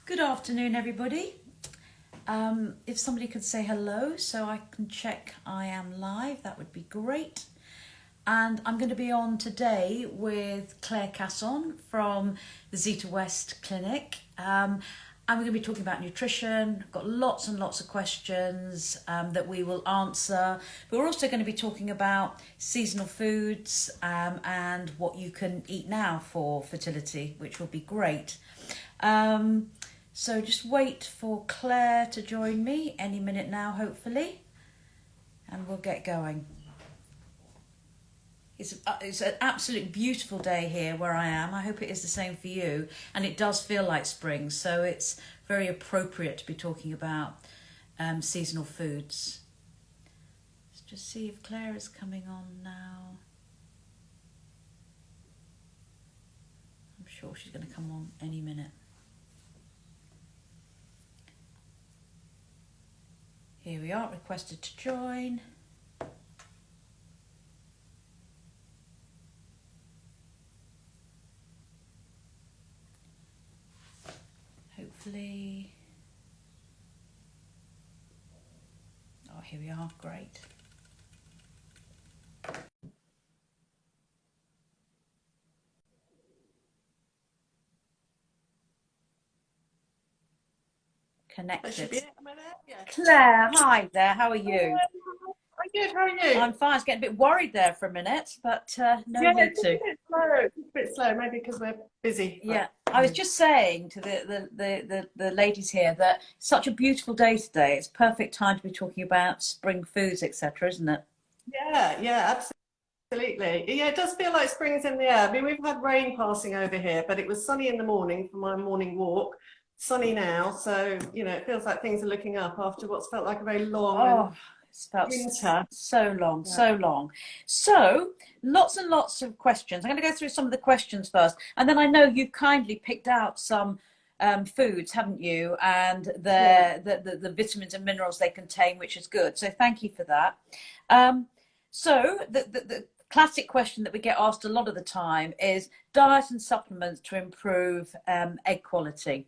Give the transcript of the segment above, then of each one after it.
Good afternoon, everybody. If somebody could say hello so I can check I am live, that would be great. And I'm going to be on today with Claire Casson from the Zita West Clinic. And we're going to be talking about nutrition. I've got lots and lots of questions that we will answer. But we're also going to be talking about seasonal foods and what you can eat now for fertility, which will be great. So just wait for Claire to join me any minute now, hopefully, and we'll get going. It's an absolute beautiful day here where I am. I hope it is the same for you, and it does feel like spring, so it's very appropriate to be talking about seasonal foods. Let's just see if Claire is coming on now. I'm sure she's going to come on any minute. Here we are, requested to join. Hopefully. Oh, here we are, great. Connected. Yeah. Claire, hi there, how are you? I'm good, how are you? I'm fine. I was getting a bit worried there for a minute, but no need It's to. a bit slow, maybe because we're busy. Yeah, I was just saying to the ladies here that it's such a beautiful day today. It's perfect time to be talking about spring foods, etc., isn't it? Yeah, absolutely. Yeah, it does feel like spring's in the air. I mean, we've had rain passing over here, but it was sunny in the morning for my morning walk. Sunny now, so it feels like things are looking up after what's felt like a very long It's felt winter. so long, Yeah. so long. So lots and lots of questions. I'm going to go through some of the questions first, and then I know you kindly picked out some foods, haven't you? And the vitamins and minerals they contain, which is good. So thank you for that. So the classic question that we get asked a lot of the time is diet and supplements to improve egg quality.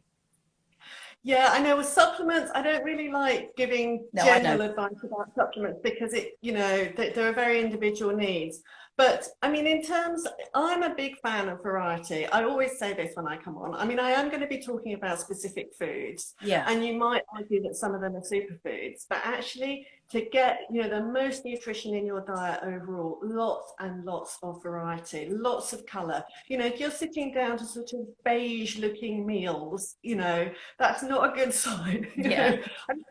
Yeah, I know with supplements, I don't really like giving general advice about supplements because there are very individual needs. But I mean, I'm a big fan of variety. I always say this when I come on. I mean, I am going to be talking about specific foods, and you might argue that some of them are superfoods, but actually to get the most nutrition in your diet overall, lots and lots of variety, lots of color. If you're sitting down to sort of beige looking meals, that's not a good sign. And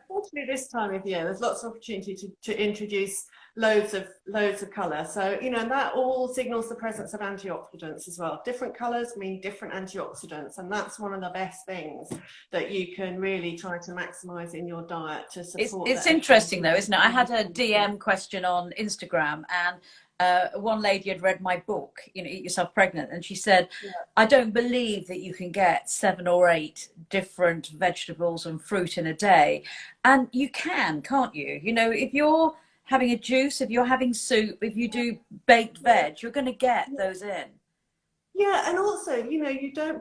especially this time of year, there's lots of opportunity to introduce loads of color. So that all signals the presence of antioxidants as well. Different colors mean different antioxidants, and that's one of the best things that you can really try to maximize in your diet to support. It's interesting though, isn't it? I had a DM question on Instagram, and one lady had read my book, Eat Yourself Pregnant, and she said, I don't believe that you can get 7 or 8 different vegetables and fruit in a day. And you can, can't you? If you're having a juice, if you're having soup, if you do baked veg, you're going to get those in. Yeah, and also,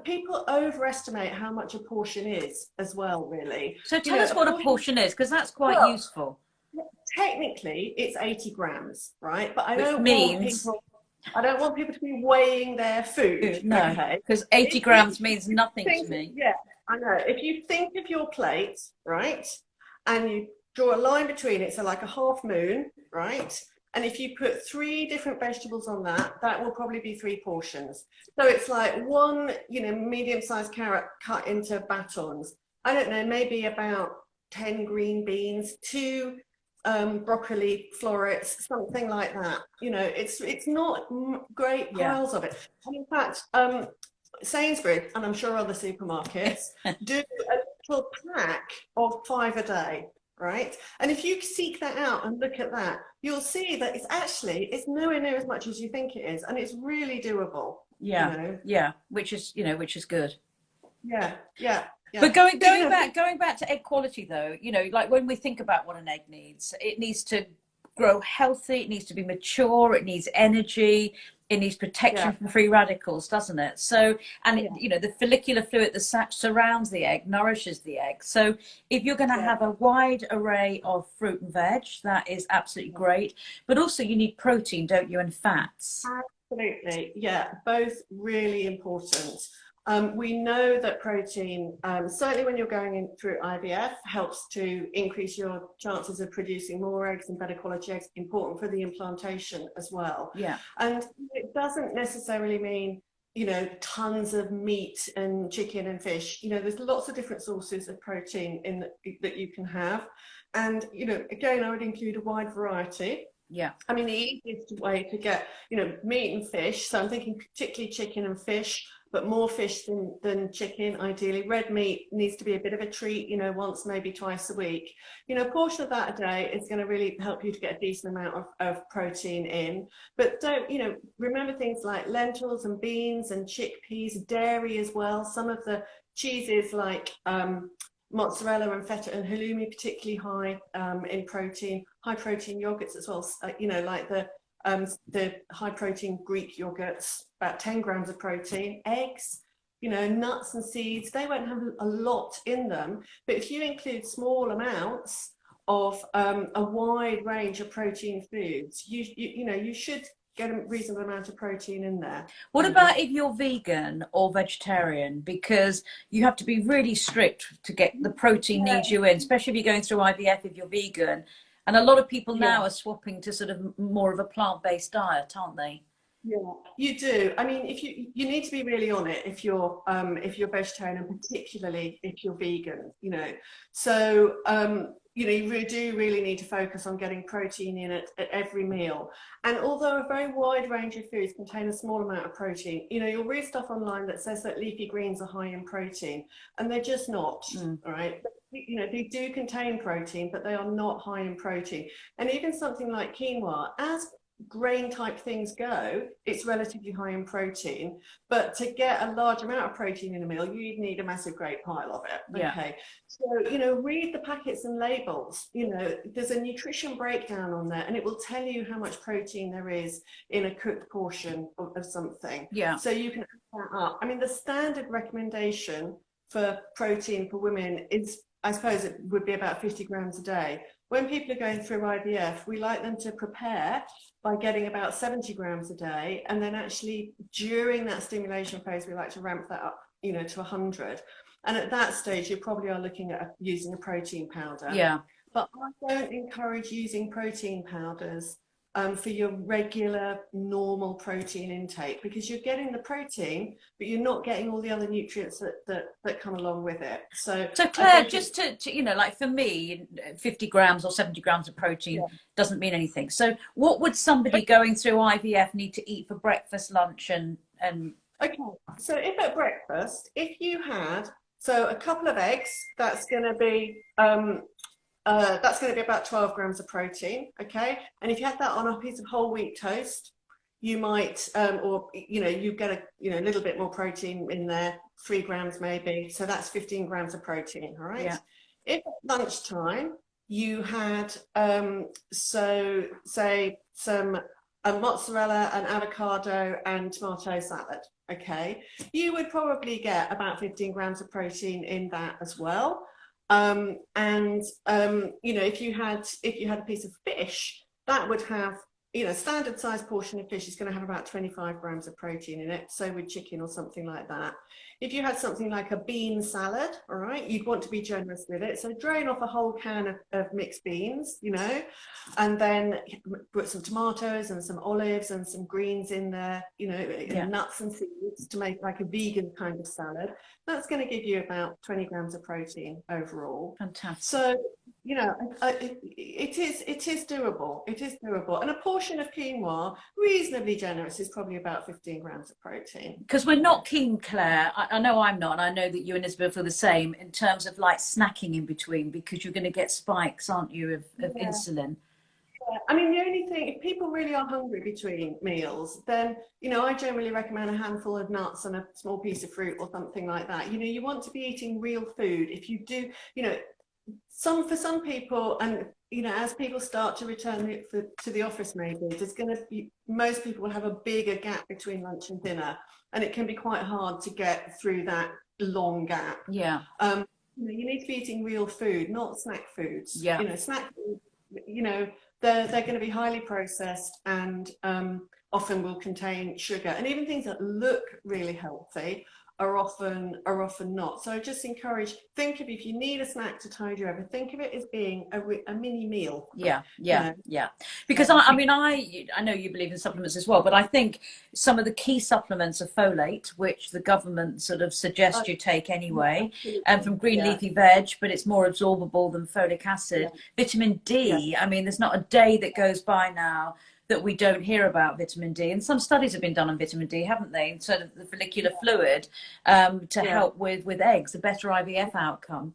people overestimate how much a portion is as well, really. So tell us what a portion is, because that's quite useful. Technically, it's 80 grams, right? But I don't want people to be weighing their food. No, because 80 grams means nothing to me. Yeah, I know. If you think of your plate, right, and you draw a line between it, so like a half moon, right? And if you put 3 different vegetables on that, that will probably be 3 portions. So it's like 1, medium-sized carrot cut into batons. I don't know, maybe about 10 green beans, 2 broccoli florets, something like that. It's not great piles of it. And in fact, Sainsbury's, and I'm sure other supermarkets, do a little pack of 5 a day. Right, and if you seek that out and look at that, you'll see that it's nowhere near as much as you think it is, and it's really doable. Which is good. Yeah. But going back to egg quality though, like when we think about what an egg needs, it needs to grow healthy, it needs to be mature, it needs energy, it needs protection from free radicals, doesn't it? So, and you know, the follicular fluid that surrounds the egg nourishes the egg. So if you're going to have a wide array of fruit and veg, that is absolutely great. But also you need protein, don't you, and fats. Absolutely, yeah, both really important. We know that protein, certainly when you're going in through IVF, helps to increase your chances of producing more eggs and better quality eggs, important for the implantation as well. Yeah. And it doesn't necessarily mean, you know, tons of meat and chicken and fish. You know, there's lots of different sources of protein that you can have. And, you know, again, I would include a wide variety. Yeah. I mean, the easiest way to get, you know, meat and fish, so I'm thinking particularly chicken and fish, but more fish than chicken, ideally. Red meat needs to be a bit of a treat, you know, once, maybe twice a week. You know, a portion of that a day is going to really help you to get a decent amount of protein in. But don't, you know, remember things like lentils and beans and chickpeas, dairy as well. Some of the cheeses like mozzarella and feta and halloumi, particularly high in protein, high protein yogurts as well, you know, like the high protein Greek yogurts, about 10 grams of protein. Eggs, you know, nuts and seeds, they won't have a lot in them, but if you include small amounts of a wide range of protein foods, you know, you should get a reasonable amount of protein in there. What about if you're vegan or vegetarian? Because you have to be really strict to get the protein needs you in, especially if you're going through IVF if you're vegan. And a lot of people now are swapping to sort of more of a plant-based diet, aren't they? Yeah, you do. I mean, if you need to be really on it if you're vegetarian, and particularly if you're vegan, you know. So you know, you do really need to focus on getting protein in at every meal. And although a very wide range of foods contain a small amount of protein, you know, you'll read stuff online that says that leafy greens are high in protein, and they're just not. All right. You know, they do contain protein, but they are not high in protein. And even something like quinoa, as grain type things go, it's relatively high in protein, but to get a large amount of protein in a meal, you need a massive great pile of it. Okay, so, you know, read the packets and labels. You know, there's a nutrition breakdown on there, and it will tell you how much protein there is in a cooked portion of something. So you can add that up. I mean, the standard recommendation for protein for women is, I suppose it would be about 50 grams a day. When people are going through IVF, we like them to prepare by getting about 70 grams a day. And then actually during that stimulation phase, we like to ramp that up, you know, to 100. And at that stage, you probably are looking at using a protein powder. But I don't encourage using protein powders for your regular normal protein intake, because you're getting the protein but you're not getting all the other nutrients that come along with it. So Claire, just to you know, like for me, 50 grams or 70 grams of protein doesn't mean anything. So what would somebody going through IVF need to eat for breakfast, lunch and okay, so if at breakfast, if you had a couple of eggs, that's going to be about 12 grams of protein, okay? And if you had that on a piece of whole wheat toast, you might, or, you know, you get a little bit more protein in there, 3 grams maybe. So that's 15 grams of protein, all right? If at lunchtime you had, say some mozzarella and avocado and tomato salad, okay? You would probably get about 15 grams of protein in that as well. You know, if you had a piece of fish, that would have, you know, standard size portion of fish is going to have about 25 grams of protein in it. So with chicken or something like that. If you had something like a bean salad, all right, you'd want to be generous with it. So drain off a whole can of mixed beans, you know, and then put some tomatoes and some olives and some greens in there, you know, and nuts and seeds to make like a vegan kind of salad. That's going to give you about 20 grams of protein overall. Fantastic. So, you know, it is doable. It is doable. And a portion of quinoa, reasonably generous, is probably about 15 grams of protein. Because we're not keen, Claire, I know I'm not, and I know that you and Isabel feel the same, in terms of like snacking in between, because you're going to get spikes, aren't you, of insulin. I mean, the only thing, if people really are hungry between meals, then, you know, I generally recommend a handful of nuts and a small piece of fruit or something like that. You know, you want to be eating real food. If you do, you know, for some people, and you know, as people start to return to the office, maybe there's going to be, most people will have a bigger gap between lunch and dinner, and it can be quite hard to get through that long gap. Yeah. You know, you need to be eating real food, not snack foods. Yeah. You know, snack food, you know, they're going to be highly processed and often will contain sugar, and even things that look really healthy are often not. So I just encourage, think of, if you need a snack to tide you over, think of it as being a mini meal. Yeah, you know? yeah. Because I mean, I know you believe in supplements as well, but I think some of the key supplements are folate, which the government sort of suggests you take anyway, and from green leafy veg, but it's more absorbable than folic acid. Vitamin D, I mean, there's not a day that goes by now that we don't hear about vitamin D, and some studies have been done on vitamin D, haven't they? Sort of the follicular fluid to help with eggs, a better IVF outcome.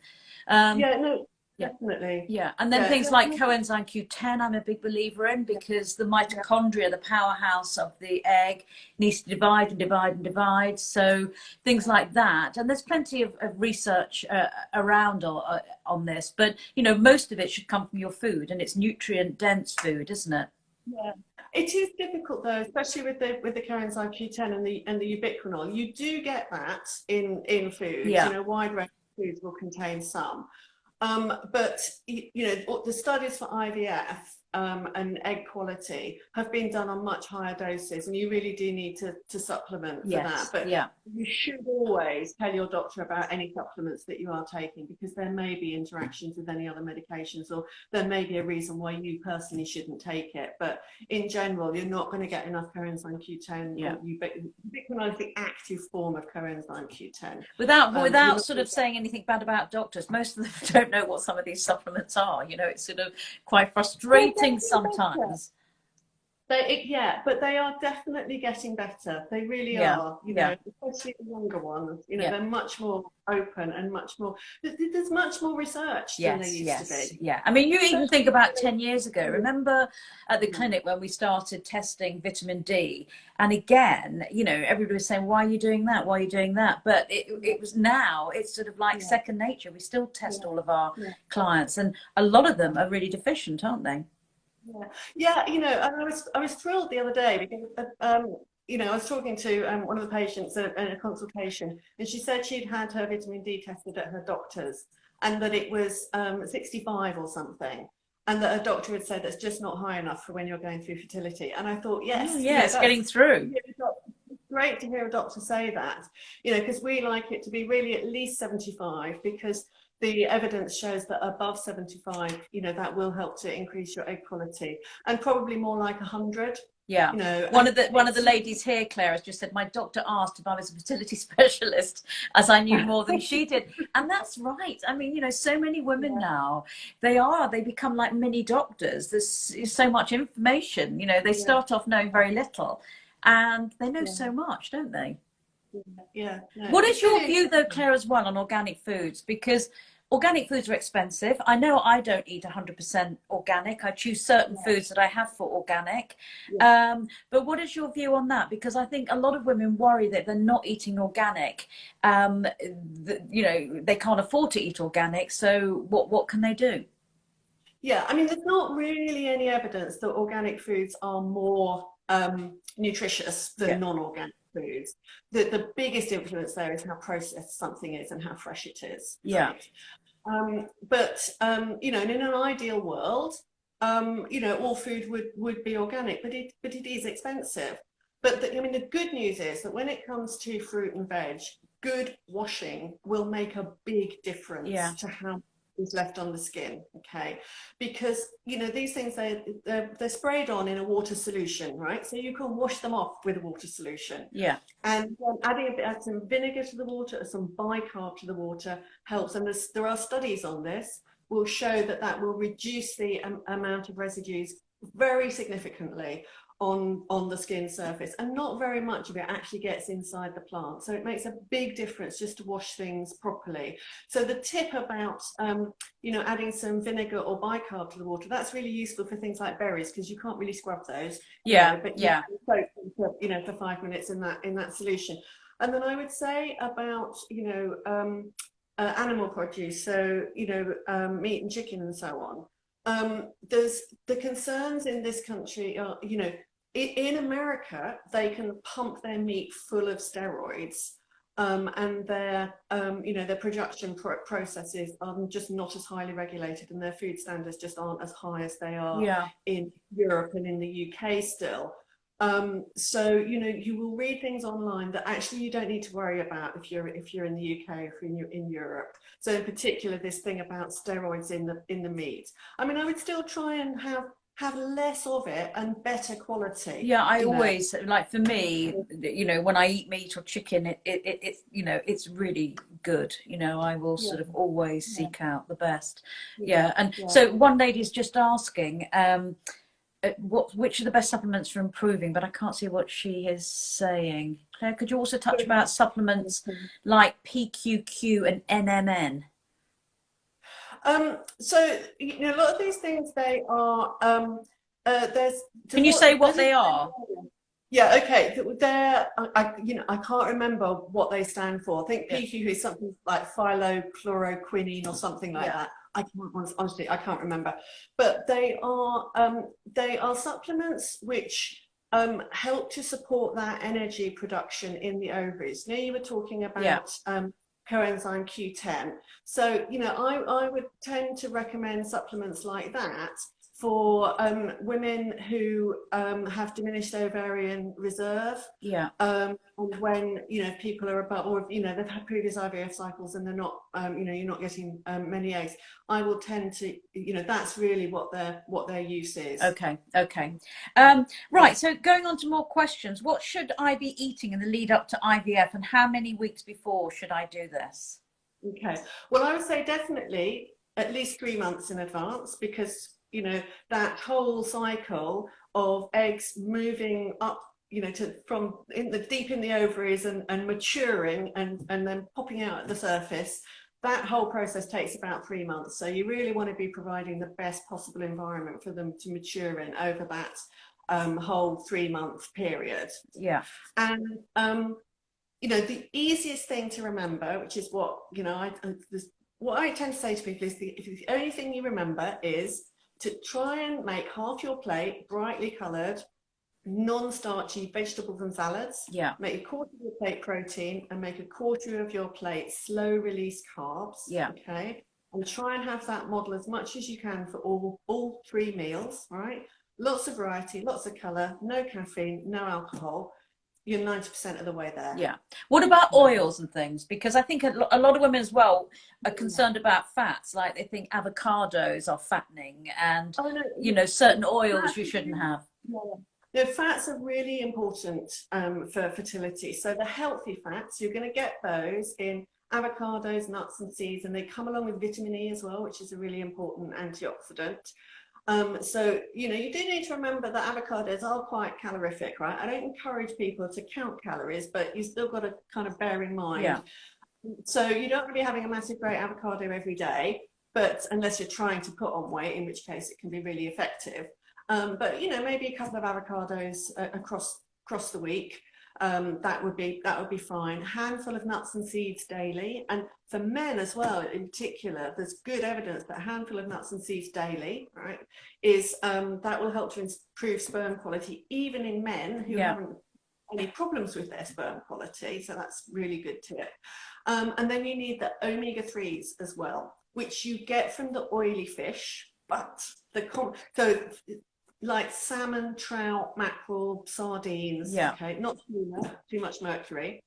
Definitely. Yeah, and then things like Coenzyme Q10, I'm a big believer in, because the mitochondria, the powerhouse of the egg, needs to divide and divide and divide. So things like that, and there's plenty of research around on this, but you know, most of it should come from your food, and it's nutrient dense food, isn't it? Yeah, it is difficult though, especially with the coenzyme Q10 and the ubiquinol. You do get that in foods. You know, a wide range of foods will contain some, but you know, the studies for IVF and egg quality have been done on much higher doses, and you really do need to supplement for that. But you should always tell your doctor about any supplements that you are taking, because there may be interactions with any other medications, or there may be a reason why you personally shouldn't take it. But in general, you're not going to get enough coenzyme Q10. Ubiquinol is the active form of coenzyme Q10. Without sort of saying anything bad about doctors, most of them don't know what some of these supplements are. You know, it's sort of quite frustrating sometimes. But they are definitely getting better. They really are. You know, especially the younger ones. You know, they're much more open and much more. There's much more research than there used to be. Yeah, I mean, you even think about 10 years ago. Remember at the clinic when we started testing vitamin D, and again, you know, everybody was saying, "Why are you doing that? Why are you doing that?" But it was, now it's sort of like second nature. We still test all of our clients, and a lot of them are really deficient, aren't they? Yeah, you know, and I was thrilled the other day because you know, I was talking to one of the patients in a consultation, and she said she'd had her vitamin D tested at her doctor's, and that it was 65 or something, and that her doctor had said that's just not high enough for when you're going through fertility. And I thought, it's getting through. Great to hear a doctor say that, you know, because we like it to be really at least 75, because the evidence shows that above 75, you know, that will help to increase your egg quality, and probably more like 100. Yeah, you know, one of the ladies here, Claire, has just said, my doctor asked if I was a fertility specialist, as I knew more than she did. And that's right. I mean, you know, so many women now, they become like mini doctors. There's so much information, you know, they start off knowing very little, and they know so much, don't they? What is your view though, Claire, as well, on organic foods? Because organic foods are expensive. I know I don't eat 100% organic. I choose certain foods that I have for organic. But what is your view on that? Because I think a lot of women worry that they're not eating organic. You know, they can't afford to eat organic. So what can they do? Yeah, I mean, there's not really any evidence that organic foods are more nutritious than non-organic foods. The biggest influence there is how processed something is and how fresh it is. Right? But you know, in an ideal world, you know, all food would be organic, but it is expensive. But I mean, the good news is that when it comes to fruit and veg, good washing will make a big difference to how is left on the skin. Okay, because you know, these things, they're sprayed on in a water solution, right? So you can wash them off with a water solution. And adding some vinegar to the water or some bicarb to the water helps. And there are studies on this, will show that will reduce the amount of residues very significantly on the skin surface, and not very much of it actually gets inside the plant. So it makes a big difference just to wash things properly. So the tip about you know, adding some vinegar or bicarb to the water, that's really useful for things like berries, because you can't really scrub those. But you can soak them for, you know, for 5 minutes in that solution. And then I would say about, you know, animal produce, so you know, meat and chicken and so on. there's the concerns in this country are, you know, in America, they can pump their meat full of steroids, and their, you know, their production processes are just not as highly regulated, and their food standards just aren't as high as they are in Europe and in the UK still. So, you know, you will read things online that actually you don't need to worry about if you're in the UK or if you're in Europe. So in particular, this thing about steroids in the meat. I mean, I would still try and have less of it and better quality. Yeah, I always, like, for me, you know, when I eat meat or chicken, it's, you know, it's really good. You know, I will sort of always seek out the best. And so one lady's just asking, which are the best supplements for improving, but I can't see what she is saying. Claire, could you also touch about supplements like PQQ and NMN? So, you know, a lot of these things, they are, can you say what they are? Yeah, okay. You know, I can't remember what they stand for. I think PQQ is something like phylochloroquine or something like that. I can't, honestly, I can't remember. But they are supplements which help to support that energy production in the ovaries. Now, you were talking about coenzyme Q10. So, you know, I would tend to recommend supplements like that for women who have diminished ovarian reserve. And when, you know, people are about, or, you know, they've had previous IVF cycles and they're not, you know, you're not getting many eggs, I will tend to, you know, that's really what their use is. Okay. Right, so going on to more questions, what should I be eating in the lead up to IVF, and how many weeks before should I do this? Okay, well, I would say definitely at least 3 months in advance, because, you know, that whole cycle of eggs moving up, you know, from deep in the ovaries and maturing and then popping out at the surface, that whole process takes about 3 months. So you really want to be providing the best possible environment for them to mature in over that whole 3-month period. And you know, the easiest thing to remember, which is what, you know, what I tend to say to people is the only thing you remember is to try and make half your plate brightly coloured, non-starchy vegetables and salads. Make a quarter of your plate protein and make a quarter of your plate slow release carbs. Okay. And try and have that model as much as you can for all 3 meals. Right. Lots of variety, lots of colour, no caffeine, no alcohol. You're 90% of the way there. What about oils and things? Because I think a lot of women as well are concerned about fats. Like, they think avocados are fattening, and you know, certain oils you shouldn't have. No, fats are really important for fertility. So the healthy fats, you're going to get those in avocados, nuts and seeds, and they come along with vitamin E as well, which is a really important antioxidant. So, you know, you do need to remember that avocados are quite calorific, right? I don't encourage people to count calories, but you still got to kind of bear in mind. So you don't want to be having a massive great avocado every day, but unless you're trying to put on weight, in which case it can be really effective. But, you know, maybe a couple of avocados across the week. That would be fine. Handful of nuts and seeds daily, and for men as well in particular, there's good evidence that a handful of nuts and seeds daily, right, is that will help to improve sperm quality even in men who haven't any problems with their sperm quality. So that's really good tip. And then you need the omega-3s as well, which you get from the oily fish, but like salmon, trout, mackerel, sardines, okay, not too much mercury.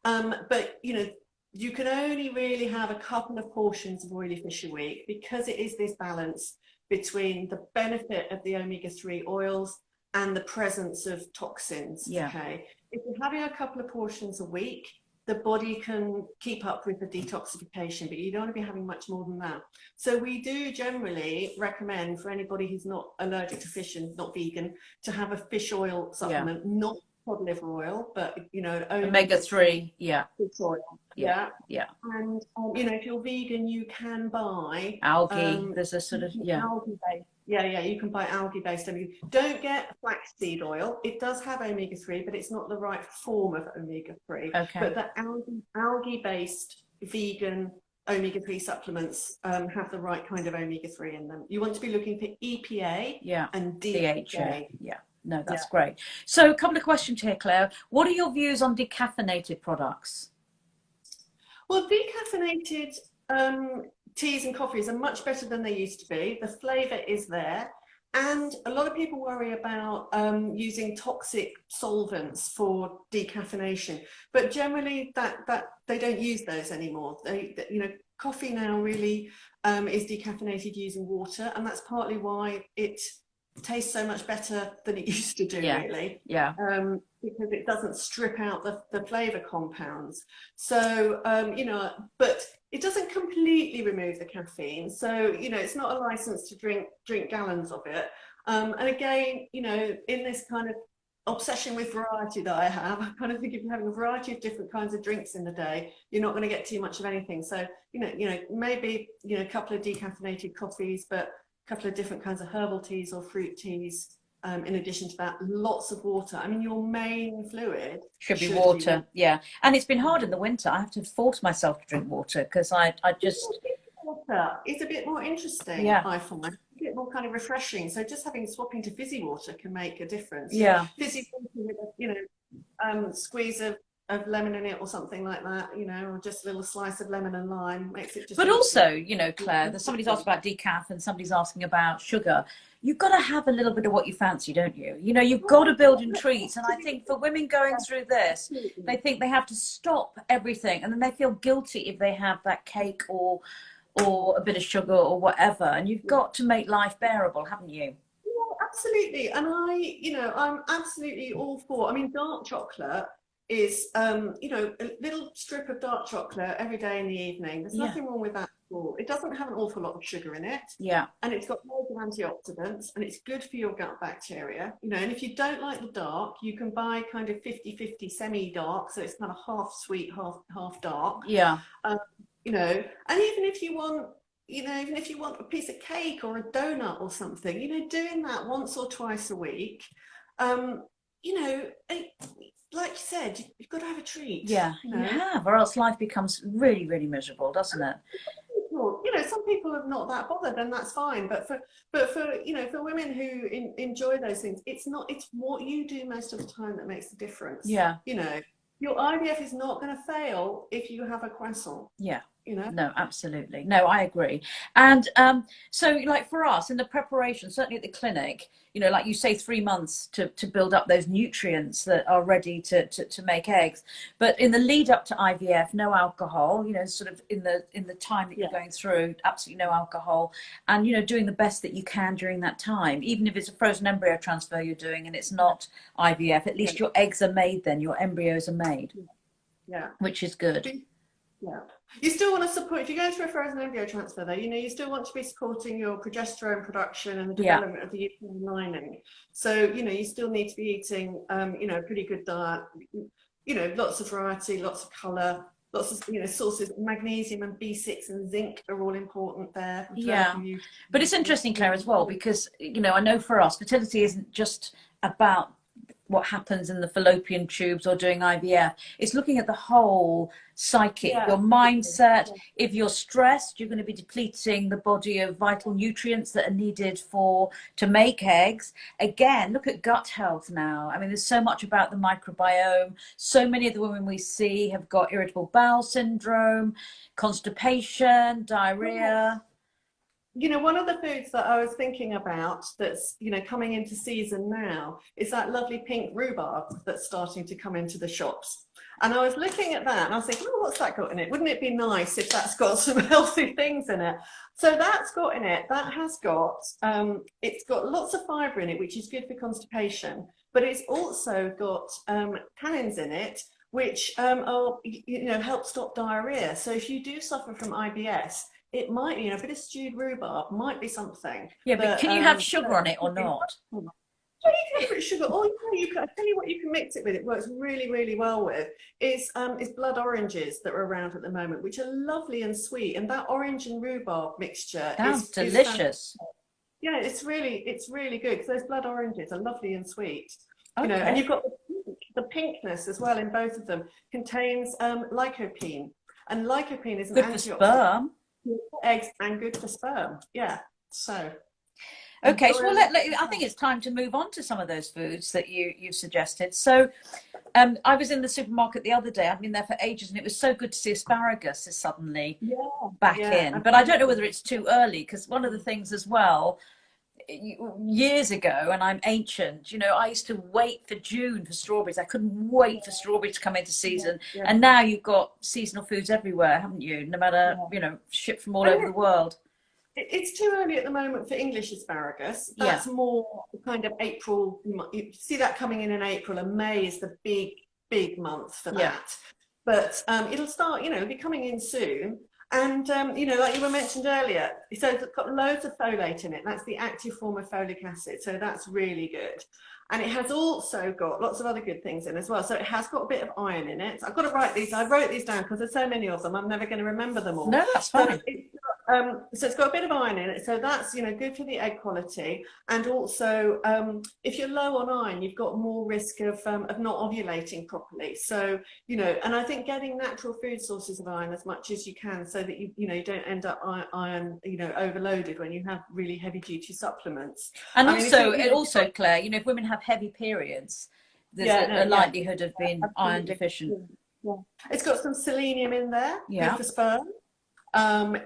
But, you know, you can only really have a couple of portions of oily fish a week, because it is this balance between the benefit of the omega-3 oils and the presence of toxins. Okay, if you're having a couple of portions a week, the body can keep up with the detoxification, but you don't want to be having much more than that. So we do generally recommend for anybody who's not allergic to fish and not vegan to have a fish oil supplement, not cod liver oil, but, you know, omega-3, fish oil. And you know, if you're vegan, you can buy algae. There's a sort of algae based. You can buy algae based omega. Don't get flaxseed oil. It does have omega-3, but it's not the right form of omega-3. But the algae based vegan omega-3 supplements have the right kind of omega-3 in them. You want to be looking for EPA and DHA. Yeah, no, that's great. So a couple of questions here, Claire. What are your views on decaffeinated products? Well, decaffeinated teas and coffees are much better than they used to be. The flavour is there. And a lot of people worry about using toxic solvents for decaffeination, but generally that they don't use those anymore. Coffee now really is decaffeinated using water, and that's partly why it tastes so much better than it used to do, really. Yeah. Because it doesn't strip out the flavour compounds. So, but it doesn't completely remove the caffeine. So, it's not a license to drink gallons of it. And again, in this kind of obsession with variety that I have, I kind of think if you're having a variety of different kinds of drinks in the day, you're not going to get too much of anything. So, maybe, a couple of decaffeinated coffees, but a couple of different kinds of herbal teas or fruit teas. In addition to that, lots of water. I mean, your main fluid should be water. Yeah, and it's been hard in the winter. I have to force myself to drink water because I just water is a bit more interesting. Yeah, I find a bit more kind of refreshing. So just swapping to fizzy water can make a difference. Yeah, fizzy water with squeeze of lemon in it or something like that, or just a little slice of lemon and lime makes it just. But also, Claire, somebody's asked about decaf and somebody's asking about sugar. You've got to have a little bit of what you fancy, don't you? You've got to build in treats. And I think for women going through this, they think they have to stop everything. And then they feel guilty if they have that cake or a bit of sugar or whatever. And you've got to make life bearable, haven't you? Yeah, absolutely. And I'm absolutely all for, dark chocolate is, a little strip of dark chocolate every day in the evening. There's nothing wrong with that at all. It doesn't have an awful lot of sugar in it. Yeah. And it's got loads of antioxidants and it's good for your gut bacteria. And if you don't like the dark, you can buy kind of 50-50 semi-dark. So it's kind of half sweet, half dark. Yeah. And even if you want a piece of cake or a donut or something, doing that once or twice a week, like you said, you've got to have a treat. Yeah, you have, or else life becomes really, really miserable, doesn't it? Some people are not that bothered, and that's fine. But for women who enjoy those things, it's what you do most of the time that makes the difference. Yeah. Your IVF is not going to fail if you have a croissant. Yeah. No, absolutely. No, I agree. And so like for us in the preparation, certainly at the clinic, like you say, 3 months to build up those nutrients that are ready to make eggs. But in the lead up to IVF, no alcohol, sort of in the time that you're going through, absolutely no alcohol. And, doing the best that you can during that time, even if it's a frozen embryo transfer you're doing and it's not IVF, at least your eggs are made then, your embryos are made. Yeah. Which is good. Yeah. You still want to support, if you're going through a frozen embryo transfer though, you still want to be supporting your progesterone production and the development of the uterine lining. So, you still need to be eating, a pretty good diet, lots of variety, lots of colour, lots of, sources. Magnesium and B6 and zinc are all important there. Yeah. But it's interesting, Claire, as well, because, I know for us, fertility isn't just about what happens in the fallopian tubes or doing IVF. It's looking at the whole psyche, your mindset. If you're stressed, you're going to be depleting the body of vital nutrients that are needed to make eggs. Again, look at gut health now. There's so much about the microbiome. So many of the women we see have got irritable bowel syndrome, constipation, diarrhea. One of the foods that I was thinking about that's, coming into season now is that lovely pink rhubarb that's starting to come into the shops. And I was looking at that and I was thinking, what's that got in it? Wouldn't it be nice if that's got some healthy things in it? So that's got in it, it's got lots of fibre in it, which is good for constipation, but it's also got tannins in it, which help stop diarrhea. So if you do suffer from IBS, it might, a bit of stewed rhubarb might be something. Yeah, but can you have sugar on it or not? Yeah, you can put sugar. Or I tell you what you can mix it with. It works really, really well with is blood oranges that are around at the moment, which are lovely and sweet. And that orange and rhubarb mixture sounds delicious. Yeah, it's really good because those blood oranges are lovely and sweet. Okay. And you've got the pinkness as well in both of them. Contains lycopene. And lycopene is an good antioxidant. For sperm. Good for eggs and good for sperm. Yeah. So. Okay, so I think it's time to move on to some of those foods that you've suggested. So I was in the supermarket the other day. I've been there for ages, and it was so good to see asparagus is suddenly back in. Absolutely. But I don't know whether it's too early, because one of the things as well, years ago, and I'm ancient, you know, I used to wait for June for strawberries. I couldn't wait for strawberries to come into season. And now you've got seasonal foods everywhere, haven't you? No matter, you know, shipped from all over the world. It's too early at the moment for English asparagus. That's more kind of April. You see that coming in April, and May is the big month for that. But it'll start, you know, it'll be coming in soon. And, you know, like you were mentioned earlier, so it's got loads of folate in it. That's the active form of folic acid. So that's really good. And it has also got lots of other good things in as well. So it has got a bit of iron in it. I've got to write these. I wrote these down because there's so many of them. I'm never going to remember them all. No, that's fine. So it's got a bit of iron in it, so that's, you know, good for the egg quality. And also, if you're low on iron, you've got more risk of not ovulating properly. So, you know, and I think getting natural food sources of iron as much as you can, so that you don't end up iron, you know, overloaded when you have really heavy duty supplements. And also, Claire, you know, if women have heavy periods, there's a likelihood of being iron deficient. Yeah. It's got some selenium in there, good for sperm.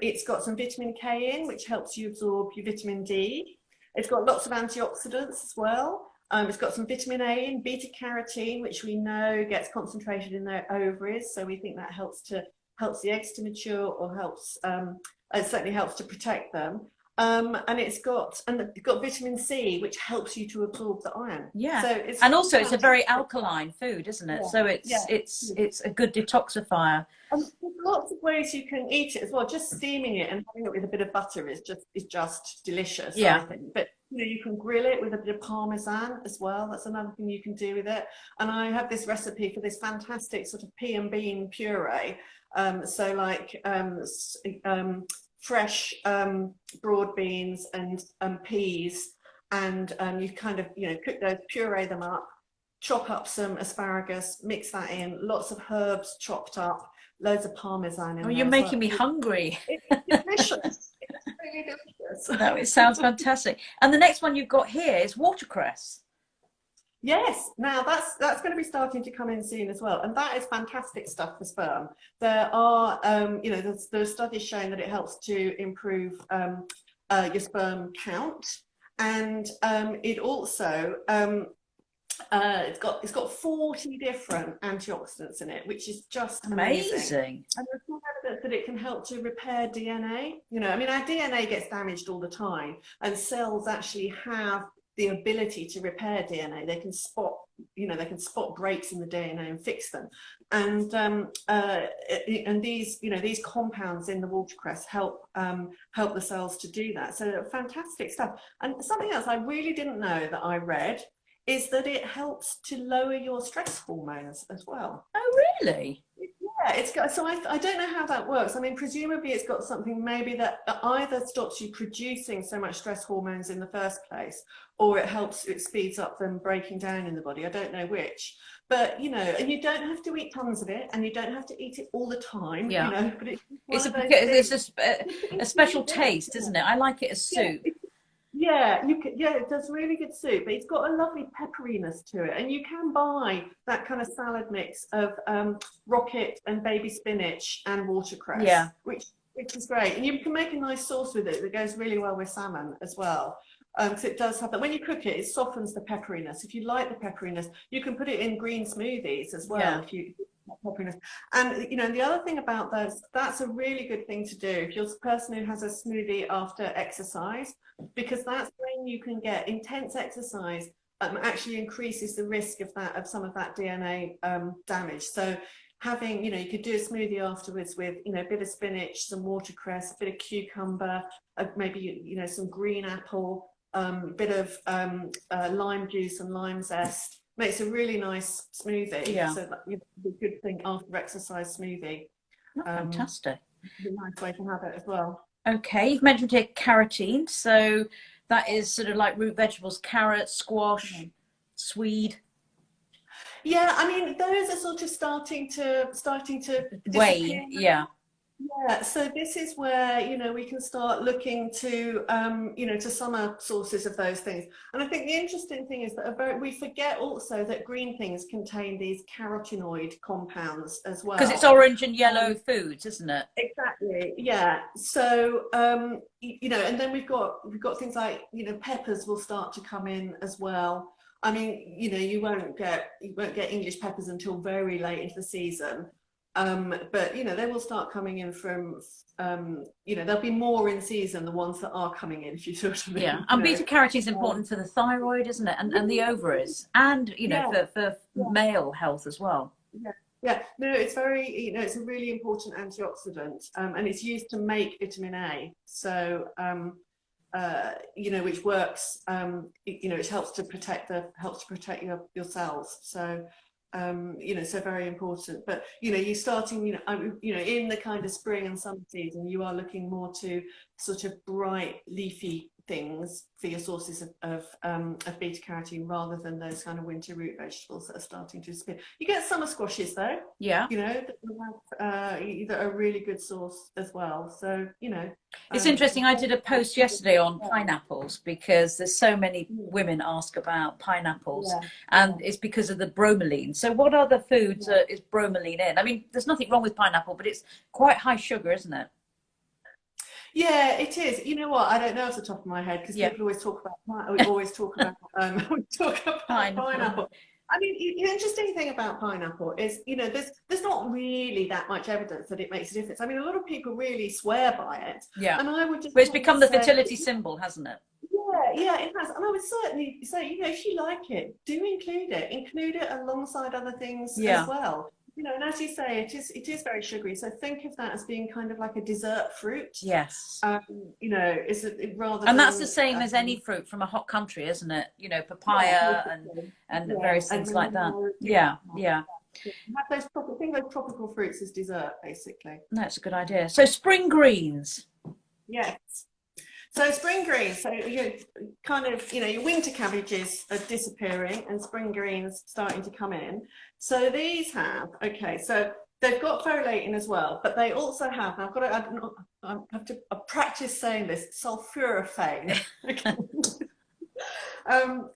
It's got some vitamin K in, which helps you absorb your vitamin D. It's got lots of antioxidants as well. It's got some vitamin A in, beta carotene, which we know gets concentrated in their ovaries. So we think that helps the eggs to mature, or it certainly helps to protect them. And it's got vitamin C, which helps you to absorb the iron. Yeah. So it's a very alkaline food, isn't it? So it's a good detoxifier. And there's lots of ways you can eat it as well. Just steaming it and having it with a bit of butter is just delicious. I think. But you know, you can grill it with a bit of parmesan as well. That's another thing you can do with it. And I have this recipe for this fantastic sort of pea and bean puree. So like fresh broad beans and peas, and you kind of, you know, cook those, puree them up, chop up some asparagus, mix that in, lots of herbs chopped up, loads of parmesan in there. You're making me hungry. It's delicious. It's really delicious. No, it sounds fantastic. And the next one you've got here is watercress. Yes, now that's going to be starting to come in soon as well, and that is fantastic stuff for sperm. There are, you know, there's studies showing that it helps to improve your sperm count, and it also it's got 40 different antioxidants in it, which is just amazing. And there's some evidence that it can help to repair DNA. You know, I mean, our DNA gets damaged all the time, and cells actually have the ability to repair DNA. They can spot, you know, they can spot breaks in the DNA and fix them. And these, you know, these compounds in the watercress help the cells to do that. So fantastic stuff. And something else I really didn't know that I read is that it helps to lower your stress hormones as well. Oh, really? Yeah, it's got, so I don't know how that works. I mean, presumably it's got something maybe that either stops you producing so much stress hormones in the first place, or it speeds up them breaking down in the body. I don't know which. But, you know, and you don't have to eat tons of it, and you don't have to eat it all the time, you know, but it's a special taste, isn't it? I like it as soup. Yeah, it does really good soup, but it's got a lovely pepperiness to it. And you can buy that kind of salad mix of rocket and baby spinach and watercress, which is great. And you can make a nice sauce with it that goes really well with salmon as well. Because it does have that. When you cook it, it softens the pepperiness. If you like the pepperiness, you can put it in green smoothies as well. If you pepperiness. And you know, the other thing about those, that's a really good thing to do if you're a person who has a smoothie after exercise, because that's when you can get intense exercise. Actually increases the risk of some of that DNA damage. So having, you know, you could do a smoothie afterwards with, you know, a bit of spinach, some watercress, a bit of cucumber, maybe, you know, some green apple, bit of lime juice and lime zest. Makes a really nice smoothie. So that, you know, a good thing after exercise smoothie. Fantastic. It's a nice way to have it as well. Okay, you've mentioned here carotene, so that is sort of like root vegetables, carrot, squash, swede. Yeah, I mean, those are sort of starting to disappear. Wane, yeah. Yeah, so this is where, we can start looking to, to summer sources of those things. And I think the interesting thing is that we forget also that green things contain these carotenoid compounds as Because it's well. orange and yellow foods, isn't it? Exactly, yeah. So, and then we've got things like, peppers will start to come in as well. I mean, you won't get English peppers until very late into the season. But they will start coming in from there'll be more in season, the ones that are coming in, if you see what I mean. Yeah, and beta carotene is important for the thyroid, isn't it? And the ovaries, and Yeah, for yeah, male health as well. yeah, yeah. No, it's very, it's a really important antioxidant, and it's used to make vitamin A. So, which works, which helps to protect your cells. So, so very important. But you're starting, in the kind of spring and summer season, you are looking more to sort of bright leafy things for your sources of beta carotene, rather than those kind of winter root vegetables that are starting to disappear. You get summer squashes though, Yeah. that are a really good source as well. So, It's interesting. I did a post yesterday on pineapples because there's so many women ask about pineapples, and it's because of the bromelain. So what other foods is bromelain in? I mean, there's nothing wrong with pineapple, but it's quite high sugar, isn't it? Yeah, it is. You know what? I don't know off the top of my head, because people always talk about we talk about pineapple. I mean, the interesting thing about pineapple is, there's not really that much evidence that it makes a difference. I mean, a lot of people really swear by it. Yeah. And I would just But it's become the fertility symbol, hasn't it? Yeah, it has. And I would certainly say, if you like it, do include it. Include it alongside other things as well. And as you say, it is very sugary. So think of that as being kind of like a dessert fruit. Yes. Is it rather? And that's the same as any fruit from a hot country, isn't it? Papaya and various things like that. Yeah. Have those tropical fruits as dessert, basically. That's a good idea. So spring greens. Yes. So spring greens, so you kind of, your winter cabbages are disappearing and spring greens starting to come in. So these so they've got folate as well, but they also have, I have to practice saying this, sulforaphane. Okay. And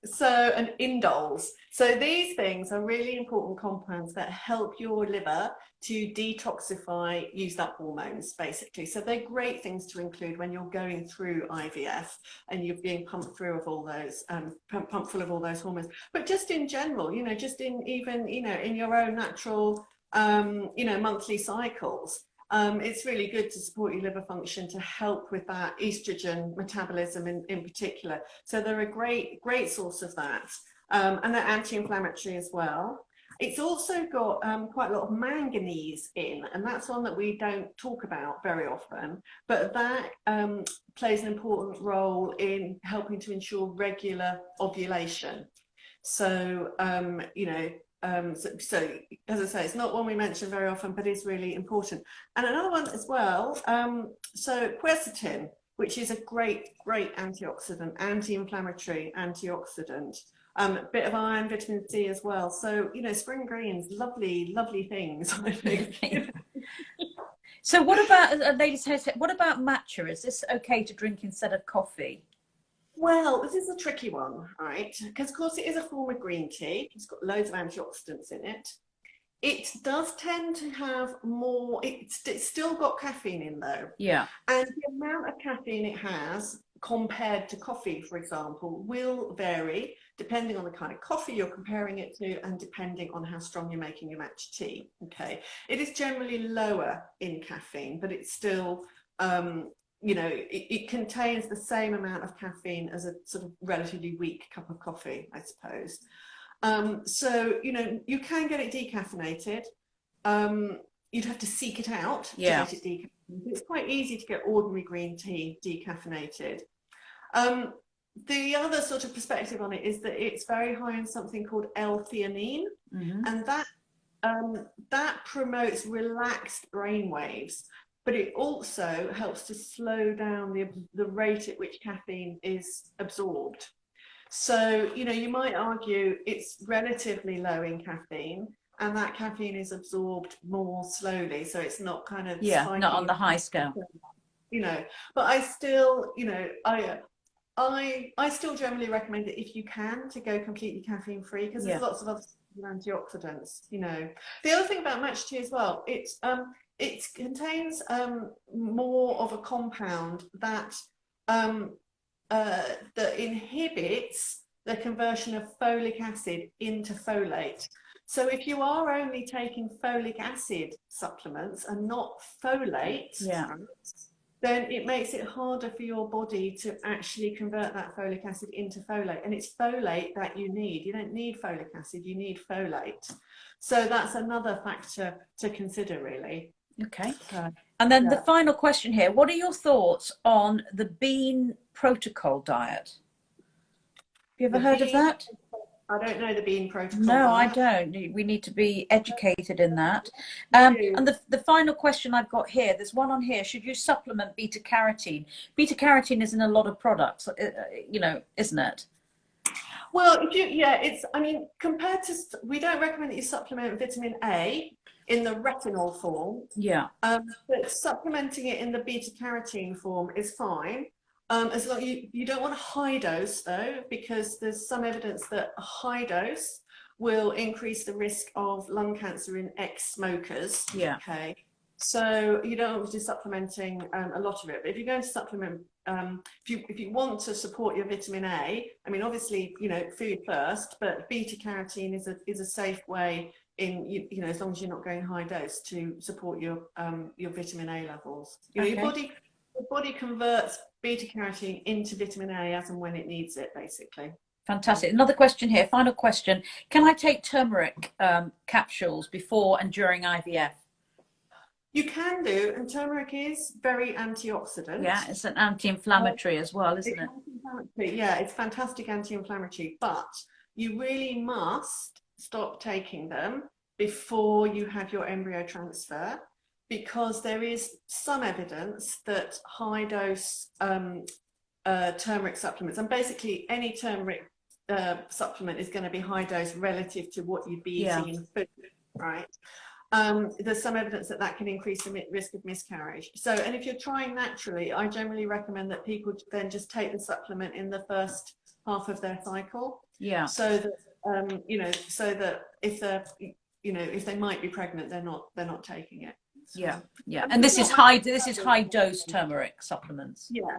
indoles. So these things are really important compounds that help your liver to detoxify used up hormones, basically. So they're great things to include when you're going through IVF and you're being pumped through of all those, pumped full of all those hormones. But just in general, just in your own natural, monthly cycles. It's really good to support your liver function, to help with that estrogen metabolism in particular. So they're a great source of that. And they're anti-inflammatory as well. It's also got quite a lot of manganese in, and that's one that we don't talk about very often, but that plays an important role in helping to ensure regular ovulation. So, so as I say, it's not one we mention very often, but it's really important. And another one as well, so quercetin, which is a great antioxidant, anti-inflammatory antioxidant. A bit of iron, vitamin C as well. So, spring greens, lovely things, I think. So what about, what about matcha? Is this okay to drink instead of coffee? Well, this is a tricky one, right? Because, of course, it is a form of green tea. It's got loads of antioxidants in it. It does tend to have more, it's still got caffeine in, though. Yeah. And the amount of caffeine it has compared to coffee, for example, will vary depending on the kind of coffee you're comparing it to and depending on how strong you're making your matcha tea. Okay. It is generally lower in caffeine, but it's still... it contains the same amount of caffeine as a sort of relatively weak cup of coffee, I suppose. So, you can get it decaffeinated. You'd have to seek it out to get it decaffeinated. It's quite easy to get ordinary green tea decaffeinated. The other sort of perspective on it is that it's very high in something called L-theanine, and that promotes relaxed brain waves. But it also helps to slow down the rate at which caffeine is absorbed. So, you know, you might argue it's relatively low in caffeine, and that caffeine is absorbed more slowly, so it's not kind of Yeah, not on spiking, the high scale. you know. But I still, you know, I still generally recommend it if you can to go completely caffeine free, because there's lots of other antioxidants, you know. The other thing about matcha tea as well, it contains more of a compound that that inhibits the conversion of folic acid into folate. So if you are only taking folic acid supplements and not folate, then it makes it harder for your body to actually convert that folic acid into folate. And it's folate that you need. You don't need folic acid, you need folate. So that's another factor to consider, really. Okay. And then the final question here, what are your thoughts on the bean protocol diet? Have you ever heard of that? I don't know the bean protocol. No, I don't. We need to be educated in that. And the final question I've got here, there's one on here. Should you supplement beta carotene? Beta carotene is in a lot of products, you know, isn't it? Well, it's, I mean, compared to, we don't recommend that you supplement vitamin A in the retinol form. Yeah. But supplementing it in the beta carotene form is fine. As long you don't want a high dose though, because there's some evidence that a high dose will increase the risk of lung cancer in ex-smokers. Yeah. Okay. So you don't want to be supplementing a lot of it. But if you're going to supplement, if you want to support your vitamin A, I mean, obviously, you know, food first, but beta carotene is a safe way in, you know, as long as you're not going high dose, to support your vitamin A levels. You know, your body converts beta carotene into vitamin A as and when it needs it, basically. Fantastic. Another question here, final question. Can I take turmeric capsules before and during IVF? You can do, and turmeric is very antioxidant. Yeah, it's an anti-inflammatory as well, isn't it? Yeah, it's fantastic anti-inflammatory, but you really must stop taking them before you have your embryo transfer, because there is some evidence that high dose turmeric supplements, and basically any turmeric supplement is going to be high dose relative to what you'd be eating in food, right? There's some evidence that that can increase the risk of miscarriage. So, and if you're trying naturally, I generally recommend that people then just take the supplement in the first half of their cycle. Yeah. So that you know, so that if they're, you know, if they might be pregnant, they're not taking it. So, yeah. And this is high dose turmeric supplements. Yeah.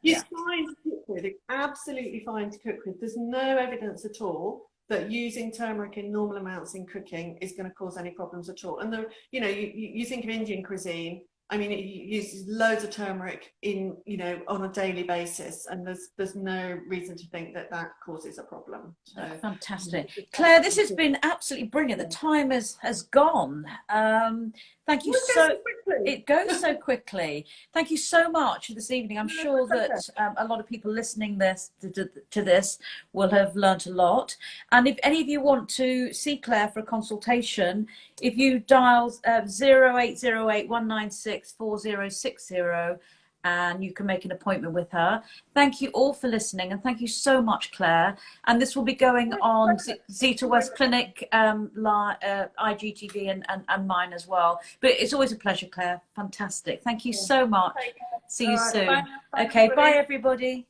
It's fine to cook with. It's absolutely fine to cook with. There's no evidence at all that using turmeric in normal amounts in cooking is going to cause any problems at all. And you know, you think of Indian cuisine. I mean, it uses loads of turmeric in, you know, on a daily basis, and there's no reason to think that that causes a problem. So, fantastic, Claire. This has been absolutely brilliant. The time has gone. Thank you It goes so quickly. Thank you so much this evening. I'm sure that a lot of people listening to this will have learnt a lot. And if any of you want to see Claire for a consultation, if you dial 0808 196 4060, and you can make an appointment with her. Thank you all for listening, and thank you so much, Claire. And this will be going on Zita West Clinic, IGTV, and mine as well. But it's always a pleasure, Claire. Fantastic. Thank you so much. See you soon. Okay, bye everybody.